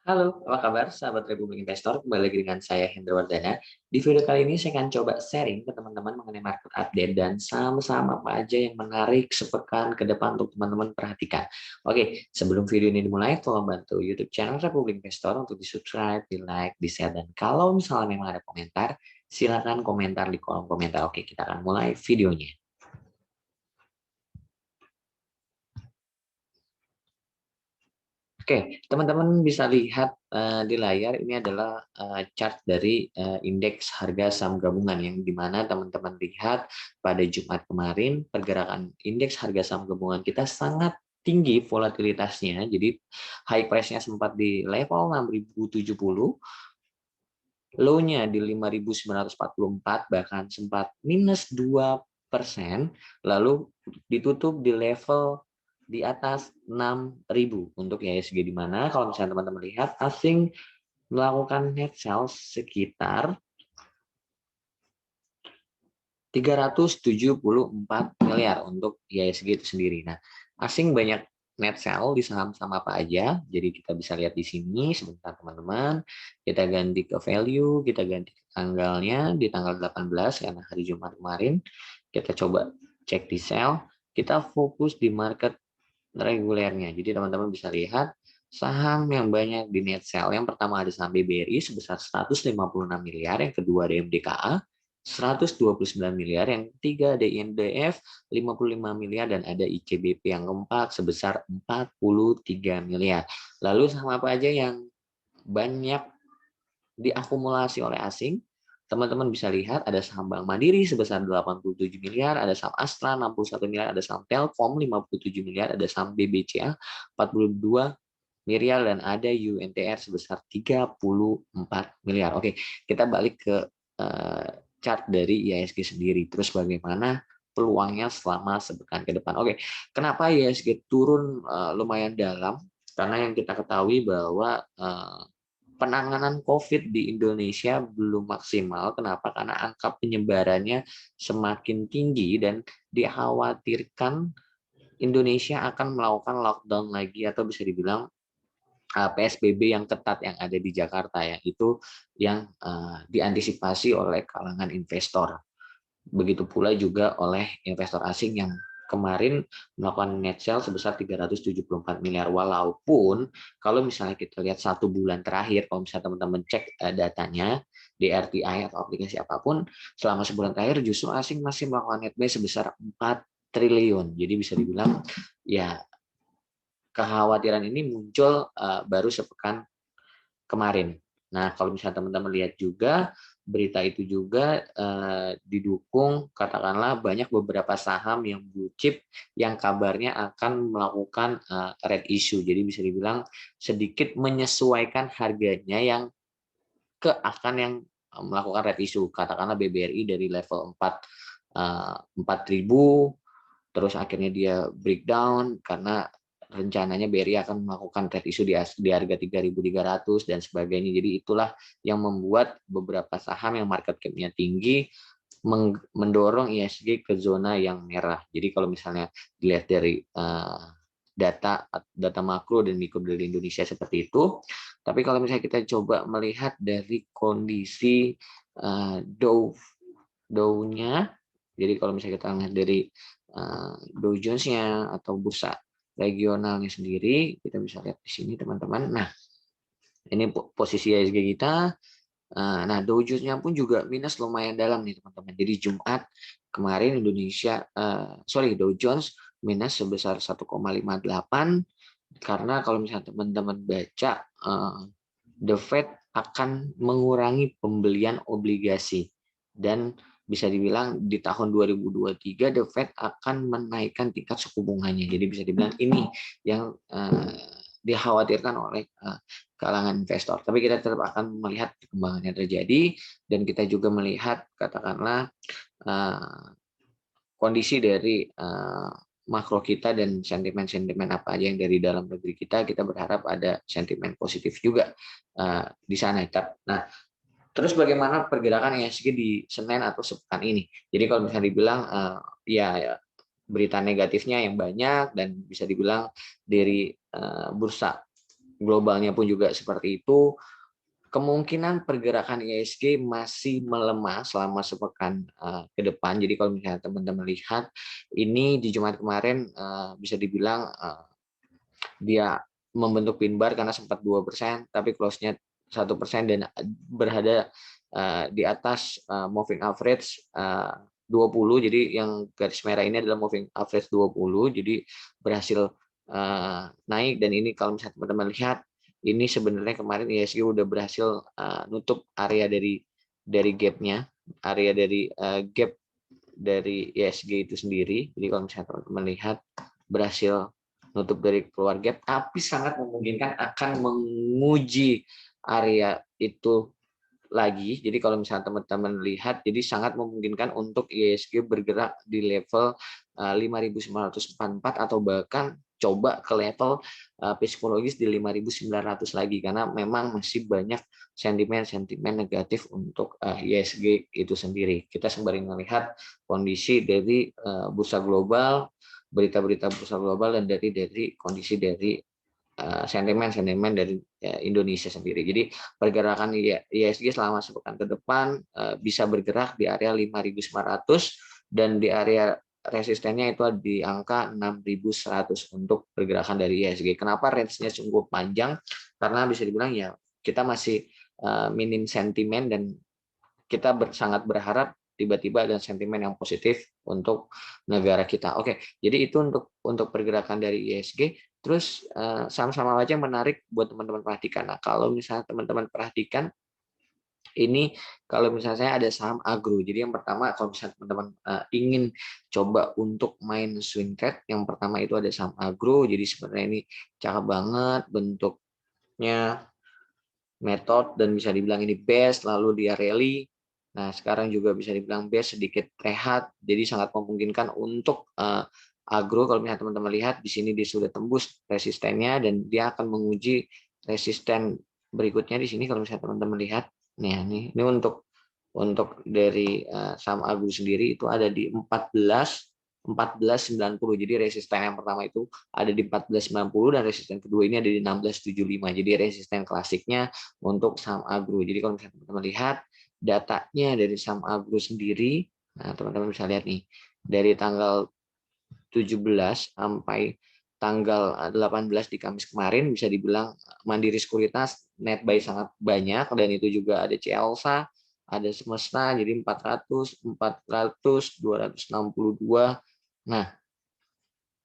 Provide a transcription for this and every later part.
Halo, apa kabar sahabat Republik Investor? Kembali lagi dengan saya Hendra Wardana. Di video kali ini saya akan coba sharing ke teman-teman mengenai market update dan saham-saham apa aja yang menarik sepekan ke depan untuk teman-teman perhatikan. Oke, sebelum video ini dimulai, tolong bantu YouTube channel Republik Investor untuk di-subscribe, di-like, di-share, dan kalau misalnya memang ada komentar, silakan komentar di kolom komentar. Oke, kita akan mulai videonya. Oke, teman-teman bisa lihat di layar ini adalah chart dari indeks harga saham gabungan yang dimana teman-teman lihat pada Jumat kemarin pergerakan indeks harga saham gabungan kita sangat tinggi volatilitasnya. Jadi high price-nya sempat di level 6.070, low-nya di 5.944, bahkan sempat minus 2%, lalu ditutup di level di atas 6.000 untuk IHSG, di mana kalau misalnya teman-teman lihat asing melakukan net sales sekitar 374 miliar untuk IHSG itu sendiri. Nah, asing banyak net sell di saham-saham apa aja. Jadi kita bisa lihat di sini sebentar teman-teman. Kita ganti ke value, kita ganti ke tanggalnya di tanggal 18 karena hari Jumat kemarin. Kita coba cek di sell. Kita fokus di market regulernya. Jadi teman-teman bisa lihat saham yang banyak di net sell. Yang pertama ada saham BBRI sebesar 156 miliar, yang kedua ada MDKA 129 miliar, yang ketiga ada INDF 55 miliar, dan ada ICBP yang keempat sebesar 43 miliar. Lalu saham apa aja yang banyak diakumulasi oleh asing? Teman-teman bisa lihat ada saham Bank Mandiri sebesar 87 miliar, ada saham Astra 61 miliar, ada saham Telkom 57 miliar, ada saham BBCA 42 miliar, dan ada UNTR sebesar 34 miliar. Oke, kita balik ke chart dari IHSG sendiri. Terus bagaimana peluangnya selama sepekan ke depan? Oke, kenapa IHSG turun lumayan dalam? Karena yang kita ketahui bahwa penanganan COVID di Indonesia belum maksimal. Kenapa? Karena angka penyebarannya semakin tinggi dan dikhawatirkan Indonesia akan melakukan lockdown lagi, atau bisa dibilang PSBB yang ketat yang ada di Jakarta, ya itu yang diantisipasi oleh kalangan investor. Begitu pula juga oleh investor asing yang kemarin melakukan net sale sebesar 374 miliar. Walaupun kalau misalnya kita lihat satu bulan terakhir, kalau misalnya teman-teman cek datanya di RTI atau aplikasi apapun, selama sebulan terakhir justru asing masih melakukan net buy sebesar 4 triliun. Jadi bisa dibilang ya kekhawatiran ini muncul baru sepekan kemarin. Nah, kalau misalnya teman-teman lihat juga, berita itu juga didukung, katakanlah banyak beberapa saham yang blue chip yang kabarnya akan melakukan red issue. Jadi bisa dibilang sedikit menyesuaikan harganya yang akan yang melakukan red issue. Katakanlah BBRI dari level 4.000, terus akhirnya dia breakdown karena rencananya BRI akan melakukan red issue di harga 3.300 dan sebagainya. Jadi itulah yang membuat beberapa saham yang market cap-nya tinggi mendorong IHSG ke zona yang merah. Jadi kalau misalnya dilihat dari data makro dan mikro dari Indonesia seperti itu. Tapi kalau misalnya kita coba melihat dari kondisi Dow-nya, jadi kalau misalnya kita lihat dari Dow Jones-nya atau bursa regionalnya sendiri, kita bisa lihat di sini teman-teman. Nah, ini posisi IHSG kita. Nah, Dow Jones-nya pun juga minus lumayan dalam nih teman-teman. Jadi Jumat kemarin Dow Jones minus sebesar 1,58, karena kalau misalnya teman-teman baca The Fed akan mengurangi pembelian obligasi, dan bisa dibilang di tahun 2023 The Fed akan menaikkan tingkat suku bunganya. Jadi bisa dibilang ini yang dikhawatirkan oleh kalangan investor. Tapi kita tetap akan melihat perkembangan yang terjadi, dan kita juga melihat katakanlah kondisi dari makro kita dan sentimen-sentimen apa aja yang dari dalam negeri kita berharap ada sentimen positif juga di sana. Nah, terus bagaimana pergerakan IHSG di Senin atau sepekan ini? Jadi kalau misalnya dibilang ya berita negatifnya yang banyak, dan bisa dibilang dari bursa globalnya pun juga seperti itu. Kemungkinan pergerakan IHSG masih melemah selama sepekan ke depan. Jadi kalau misalnya teman-teman lihat ini di Jumat kemarin bisa dibilang dia membentuk pin bar karena sempat 2%, tapi close-nya 1% dan berada di atas moving average 20. Jadi yang garis merah ini adalah moving average 20. Jadi berhasil naik, dan ini kalau misalnya teman-teman lihat ini sebenarnya kemarin IHSG udah berhasil nutup area dari gap-nya, area dari gap dari IHSG itu sendiri. Jadi kalau misalnya teman-teman lihat berhasil nutup dari keluar gap, tapi sangat memungkinkan akan menguji area itu lagi. Jadi kalau misalnya teman-teman lihat, jadi sangat memungkinkan untuk IHSG bergerak di level 5.944 atau bahkan coba ke level psikologis di 5.900 lagi, karena memang masih banyak sentimen negatif untuk IHSG itu sendiri. Kita sembari melihat kondisi dari bursa global, berita-berita bursa global, dan dari kondisi dari sentimen dari Indonesia sendiri. Jadi pergerakan IHSG selama sepekan ke depan bisa bergerak di area 5.900 dan di area resistennya itu di angka 6.100 untuk pergerakan dari IHSG. Kenapa range-nya cukup panjang? Karena bisa dibilang ya kita masih minim sentimen, dan kita sangat berharap tiba-tiba ada sentimen yang positif untuk negara kita. Oke, jadi itu untuk pergerakan dari IHSG. Terus saham-saham aja yang menarik buat teman-teman perhatikan. Nah, kalau misalnya teman-teman perhatikan ini, kalau misalnya saya ada saham agro. Jadi yang pertama kalau misalnya teman-teman ingin coba untuk main swing trade, yang pertama itu ada saham agro. Jadi sebenarnya ini cakep banget bentuknya, metode, dan bisa dibilang ini best, lalu dia rally. Nah, sekarang juga bisa dibilang best, sedikit rehat, jadi sangat memungkinkan untuk agro. Kalau misalnya teman-teman lihat di sini dia sudah tembus resistennya, dan dia akan menguji resisten berikutnya di sini. Kalau misalnya teman-teman lihat, nih ini untuk dari saham agro sendiri itu ada di 14.90. Jadi resisten yang pertama itu ada di 14.90 dan resisten kedua ini ada di 16.75. Jadi resisten klasiknya untuk saham agro. Jadi kalau misalnya teman-teman lihat datanya dari saham agro sendiri, nah teman-teman bisa lihat nih dari tanggal 17 sampai tanggal 18 di Kamis kemarin, bisa dibilang Mandiri Sekuritas net buy sangat banyak, dan itu juga ada Cielsa, ada Semesta, jadi 400, 400, 262. Nah,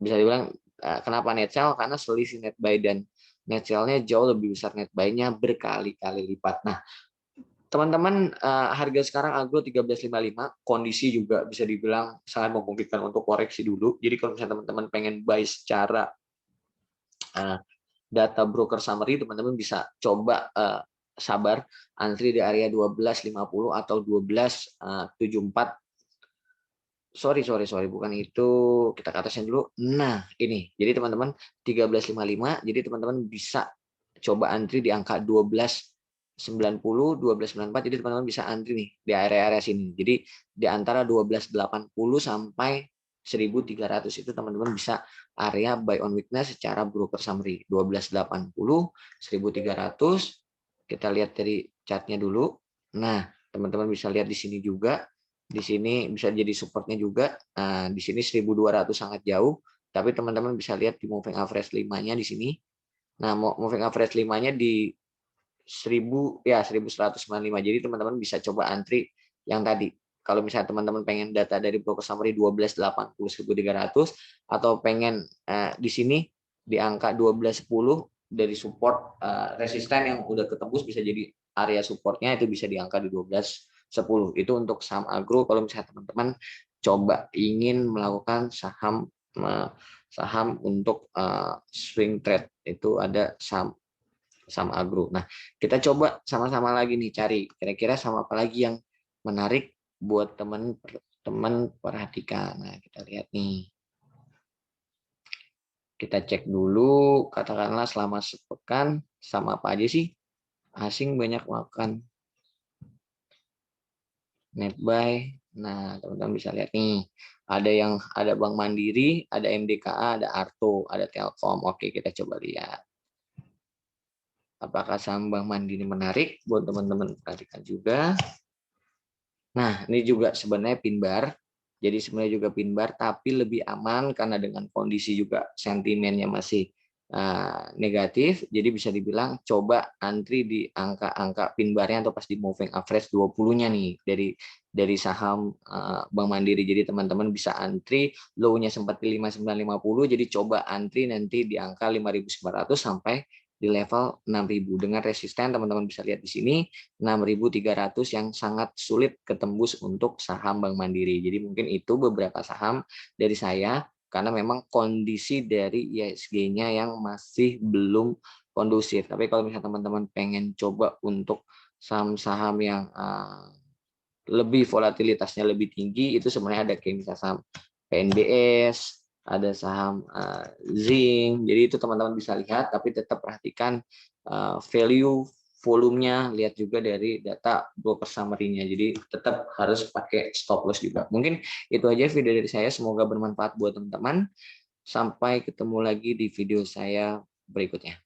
bisa dibilang kenapa net sell? Karena selisih net buy dan net sell-nya jauh lebih besar net buy-nya berkali-kali lipat. Nah, teman-teman, harga sekarang agro 13.55, kondisi juga bisa dibilang sangat memungkinkan untuk koreksi dulu. Jadi kalau misalnya teman-teman pengen buy secara data broker summary, teman-teman bisa coba sabar antri di area 12.50 atau 12.74. Sorry, bukan itu, kita ke atasnya dulu. Nah, ini. Jadi teman-teman 13.55, jadi teman-teman bisa coba antri di angka 12.90, 12.94. Jadi teman-teman bisa antri nih di area-area sini. Jadi di antara 12.80 sampai 1.300 itu teman-teman bisa area buy on weakness secara broker summary. 12.80, 1.300. Kita lihat dari chartnya dulu. Nah, teman-teman bisa lihat di sini juga. Di sini bisa jadi supportnya juga. Nah, di sini 1.200 sangat jauh, tapi teman-teman bisa lihat di moving average 5-nya di sini. Nah, moving average 5-nya di 1195. Jadi teman-teman bisa coba antri yang tadi. Kalau misalnya teman-teman pengen data dari broker summary 12.80, 1.300, atau pengen di sini di angka 12.10 dari support resisten yang udah ketembus, bisa jadi area supportnya itu bisa di angka di 12.10. Itu untuk saham agro. Kalau misalnya teman-teman coba ingin melakukan saham untuk swing trade, itu ada saham agro. Nah, kita coba sama-sama lagi nih cari kira-kira saham apa lagi yang menarik buat teman-teman perhatikan. Nah, kita lihat nih. Kita cek dulu, katakanlah selama sepekan sama apa aja sih asing banyak makan net buy. Nah, teman-teman bisa lihat nih. Ada Bank Mandiri, ada MDKA, ada Arto, ada Telkom. Oke, kita coba lihat. Apakah saham Bank Mandiri menarik? Buat teman-teman perhatikan juga. Nah, ini juga sebenarnya pin bar. Jadi sebenarnya juga pin bar, tapi lebih aman karena dengan kondisi juga sentimennya masih negatif. Jadi bisa dibilang coba antri di angka-angka pin barnya atau pas di moving average 20-nya nih dari saham Bank Mandiri. Jadi teman-teman bisa antri, low-nya sempat di 5950, jadi coba antri nanti di angka 5.900 sampai di level 6.000 dengan resisten. Teman-teman bisa lihat di sini 6.300 yang sangat sulit ketembus untuk saham Bank Mandiri. Jadi mungkin itu beberapa saham dari saya karena memang kondisi dari IHSG-nya yang masih belum kondusif. Tapi kalau misalnya teman-teman pengen coba untuk saham-saham yang lebih volatilitasnya lebih tinggi, itu sebenarnya ada kayak misalnya saham PNBS, ada saham Zinc. Jadi itu teman-teman bisa lihat, tapi tetap perhatikan value volumenya, lihat juga dari data broker summary-nya. Jadi tetap harus pakai stop loss juga. Mungkin itu aja video dari saya, semoga bermanfaat buat teman-teman. Sampai ketemu lagi di video saya berikutnya.